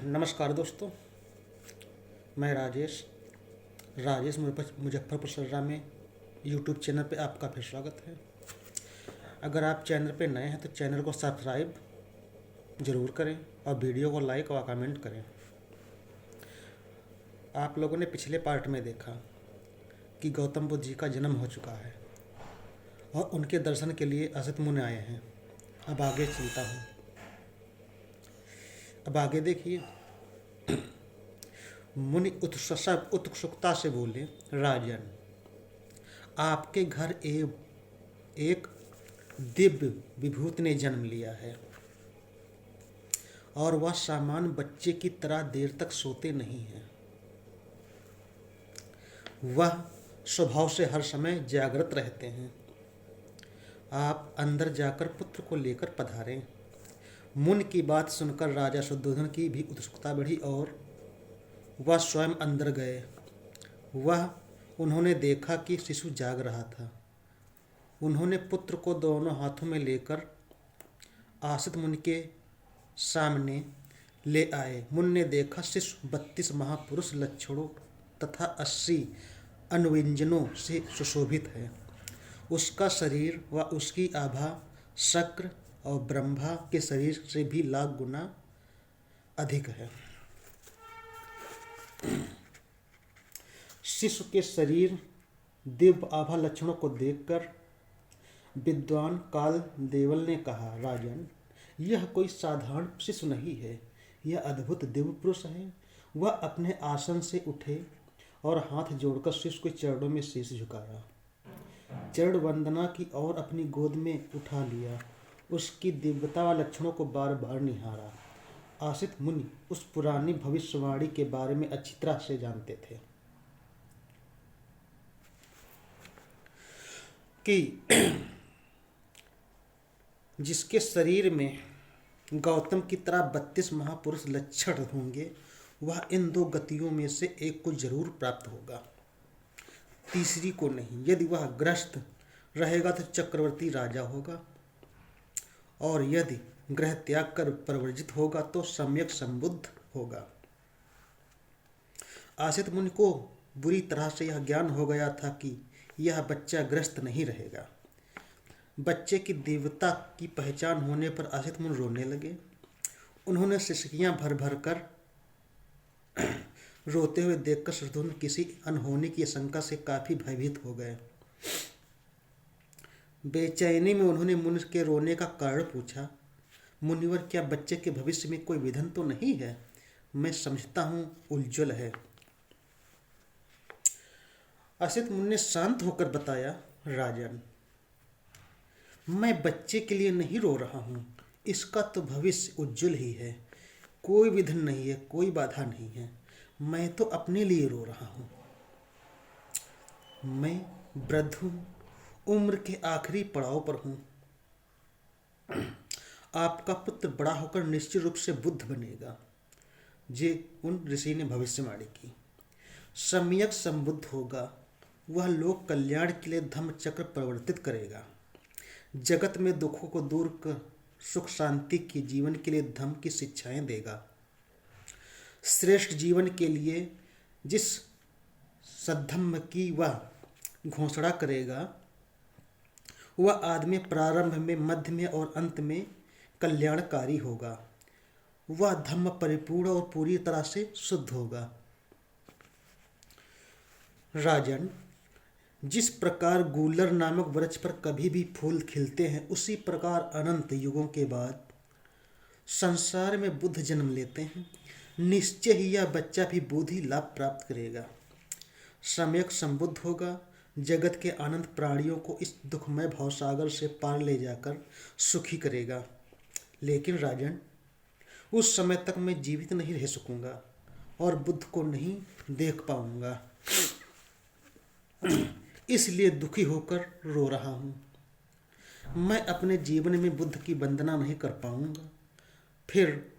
नमस्कार दोस्तों, मैं राजेश मुजफ्फरपुर सर्रा में यूट्यूब चैनल पे आपका फिर स्वागत है। अगर आप चैनल पे नए हैं तो चैनल को सब्सक्राइब ज़रूर करें और वीडियो को लाइक और कमेंट करें। आप लोगों ने पिछले पार्ट में देखा कि गौतम बुद्ध जी का जन्म हो चुका है और उनके दर्शन के लिए असित मुनि आए हैं। अब आगे चलता हूँ। अब आगे देखिए। मुनि उत्सुकता से बोले, राजन, आपके घर एक दिव्य विभूत ने जन्म लिया है और वह सामान्य बच्चे की तरह देर तक सोते नहीं हैं। वह स्वभाव से हर समय जागृत रहते हैं। आप अंदर जाकर पुत्र को लेकर पधारें। मुनि की बात सुनकर राजा शुद्धोधन की भी उत्सुकता बढ़ी और वह स्वयं अंदर गए। उन्होंने देखा कि शिशु जाग रहा था। उन्होंने पुत्र को दोनों हाथों में लेकर आसित मुनि के सामने ले आए। मुनि ने देखा शिशु 32 महापुरुष लक्षणों तथा 80 अनुव्यंजनों से सुशोभित है। उसका शरीर व उसकी आभा शक्र और ब्रह्मा के शरीर से भी लाख गुना अधिक है। शिशु के शरीर दिव्य आभा लक्षणों को देखकर विद्वान काल देवल ने कहा, राजन, यह कोई साधारण शिशु नहीं है, यह अद्भुत दिव्य पुरुष है। वह अपने आसन से उठे और हाथ जोड़कर शिशु के चरणों में शीश झुकाया, चरण वंदना की और अपनी गोद में उठा लिया। उसकी दिव्यता व लक्षणों को बार बार निहारा। आसित मुनि उस पुरानी भविष्यवाणी के बारे में अच्छी तरह से जानते थे कि जिसके शरीर में गौतम की तरह 32 महापुरुष लक्षण होंगे, वह इन दो गतियों में से एक को जरूर प्राप्त होगा, तीसरी को नहीं। यदि वह ग्रस्त रहेगा तो चक्रवर्ती राजा होगा और यदि ग्रह त्याग कर प्रवर्जित होगा तो सम्यक संबुद्ध होगा। आसित मुनि को बुरी तरह से यह ज्ञान हो गया था कि यह बच्चा ग्रस्त नहीं रहेगा। बच्चे की दिव्यता की पहचान होने पर आसित मुनि रोने लगे। उन्होंने सिसकियां भर भर कर रोते हुए देखकर शुद्धोधन किसी अनहोनी की आशंका से काफी भयभीत हो गए। बेचैनी में उन्होंने मुनि के रोने का कारण पूछा। मुनिवर, क्या बच्चे के भविष्य में कोई विधन तो नहीं है? मैं समझता हूं उज्ज्वल है। असित मुनि ने शांत होकर बताया, राजन, मैं बच्चे के लिए नहीं रो रहा हूं, इसका तो भविष्य उज्ज्वल ही है। कोई विधन नहीं है, कोई बाधा नहीं है। मैं तो अपने लिए रो रहा हूं। मैं वृद्ध हूं, उम्र के आखिरी पड़ाव पर हूं। आपका पुत्र बड़ा होकर निश्चित रूप से बुद्ध बनेगा, जे उन ऋषि ने भविष्यवाणी की। सम्यक संबुद्ध होगा। वह लोक कल्याण के लिए धम्म चक्र प्रवर्तित करेगा। जगत में दुखों को दूर कर सुख शांति के जीवन के लिए धम्म की शिक्षाएं देगा। श्रेष्ठ जीवन के लिए जिस सद्धम्म की वह घोषणा करेगा, वह आदमी प्रारंभ में, मध्य में और अंत में कल्याणकारी होगा। वह धम्म परिपूर्ण और पूरी तरह से शुद्ध होगा। राजन, जिस प्रकार गूलर नामक वृक्ष पर कभी भी फूल खिलते हैं, उसी प्रकार अनंत युगों के बाद संसार में बुद्ध जन्म लेते हैं। निश्चय ही यह बच्चा भी बुद्धि लाभ प्राप्त करेगा, सम्यक संबुद्ध होगा, जगत के अनंत प्राणियों को इस दुखमय भवसागर से पार ले जाकर सुखी करेगा। लेकिन राजन, उस समय तक मैं जीवित नहीं रह सकूंगा और बुद्ध को नहीं देख पाऊंगा, इसलिए दुखी होकर रो रहा हूं। मैं अपने जीवन में बुद्ध की वंदना नहीं कर पाऊंगा। फिर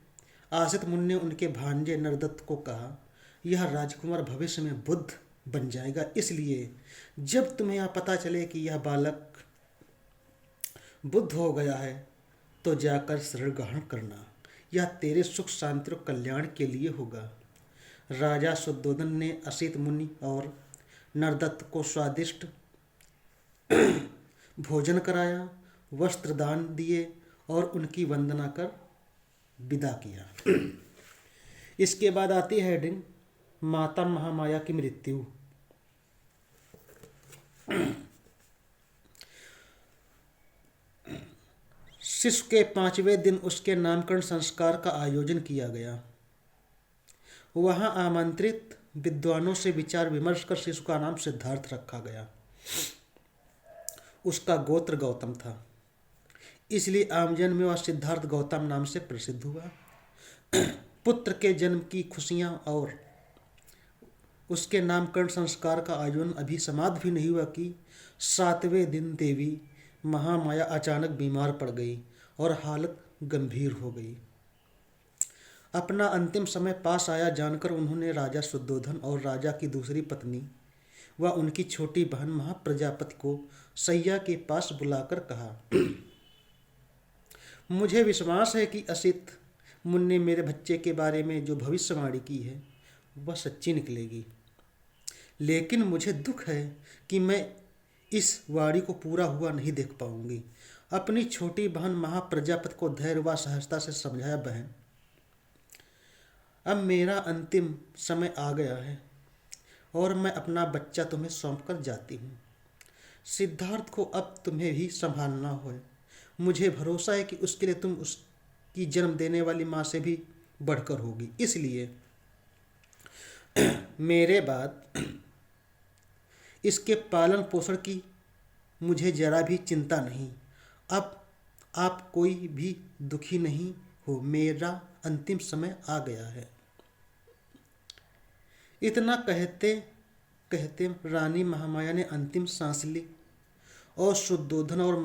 आसित मुनि ने उनके भांजे नरदत्त को कहा, यह राजकुमार भविष्य में बुद्ध बन जाएगा, इसलिए जब तुम्हें यह पता चले कि यह बालक बुद्ध हो गया है तो जाकर शरण ग्रहण करना। यह तेरे सुख शांति और कल्याण के लिए होगा। राजा शुद्धोधन ने असित मुनि और नरदत्त को स्वादिष्ट भोजन कराया, वस्त्र दान दिए और उनकी वंदना कर विदा किया। इसके बाद आती है हेडिंग माता महामाया की मृत्यु। शिशु के 5वें दिन उसके नामकरण संस्कार का आयोजन किया गया। वहां आमंत्रित विद्वानों से विचार विमर्श कर शिशु का नाम सिद्धार्थ रखा गया। उसका गोत्र गौतम था, इसलिए आमजन में वह सिद्धार्थ गौतम नाम से प्रसिद्ध हुआ। पुत्र के जन्म की खुशियां और उसके नामकरण संस्कार का आयोजन अभी समाप्त भी नहीं हुआ कि 7वें दिन देवी महामाया अचानक बीमार पड़ गई और हालत गंभीर हो गई। अपना अंतिम समय पास आया जानकर उन्होंने राजा शुद्धोधन और राजा की दूसरी पत्नी व उनकी छोटी बहन महाप्रजापति को सैया के पास बुलाकर कहा, मुझे विश्वास है कि असित मुनि ने मेरे बच्चे के बारे में जो भविष्यवाणी की है वह सच्ची निकलेगी, लेकिन मुझे दुख है कि मैं इस वाणी को पूरा हुआ नहीं देख पाऊंगी। अपनी छोटी बहन महाप्रजापति को धैर्य व सहजता से समझाया, बहन अब मेरा अंतिम समय आ गया है और मैं अपना बच्चा तुम्हें सौंप कर जाती हूँ। सिद्धार्थ को अब तुम्हें ही संभालना हो। मुझे भरोसा है कि उसके लिए तुम उसकी जन्म देने वाली माँ से भी बढ़कर होगी, इसलिए मेरे बाद इसके पालन पोषण की मुझे जरा भी चिंता नहीं। अब आप कोई भी दुखी नहीं हो, मेरा अंतिम समय आ गया है। इतना कहते कहते रानी महामाया ने अंतिम सांस ली और शुद्धोधन और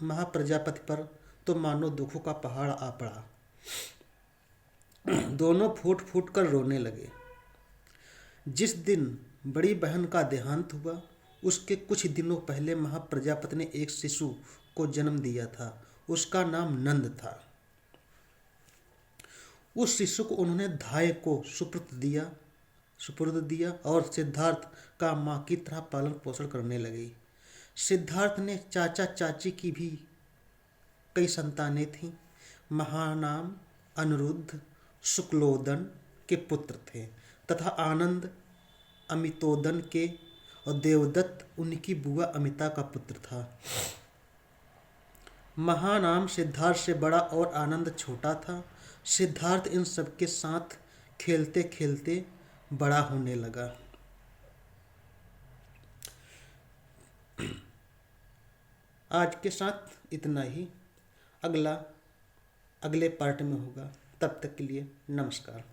महाप्रजापति पर तो मानो दुखों का पहाड़ आ पड़ा। दोनों फूट फूट कर रोने लगे। जिस दिन बड़ी बहन का देहांत हुआ उसके कुछ दिनों पहले महाप्रजापति ने एक शिशु को जन्म दिया था। उसका नाम नंद था। उस शिशु को उन्होंने धाय को सुपुर्द दिया और सिद्धार्थ का माँ की तरह पालन पोषण करने लगी। सिद्धार्थ ने चाचा चाची की भी कई संतानें थीं। महानाम अनिरुद्ध शुक्लोदन के पुत्र थे तथा आनंद अमितोदन के और देवदत्त उनकी बुआ अमिता का पुत्र था। महानाम सिद्धार्थ से बड़ा और आनंद छोटा था। सिद्धार्थ इन सबके साथ खेलते खेलते बड़ा होने लगा। आज के साथ इतना ही। अगले पार्ट में होगा। तब तक के लिए नमस्कार।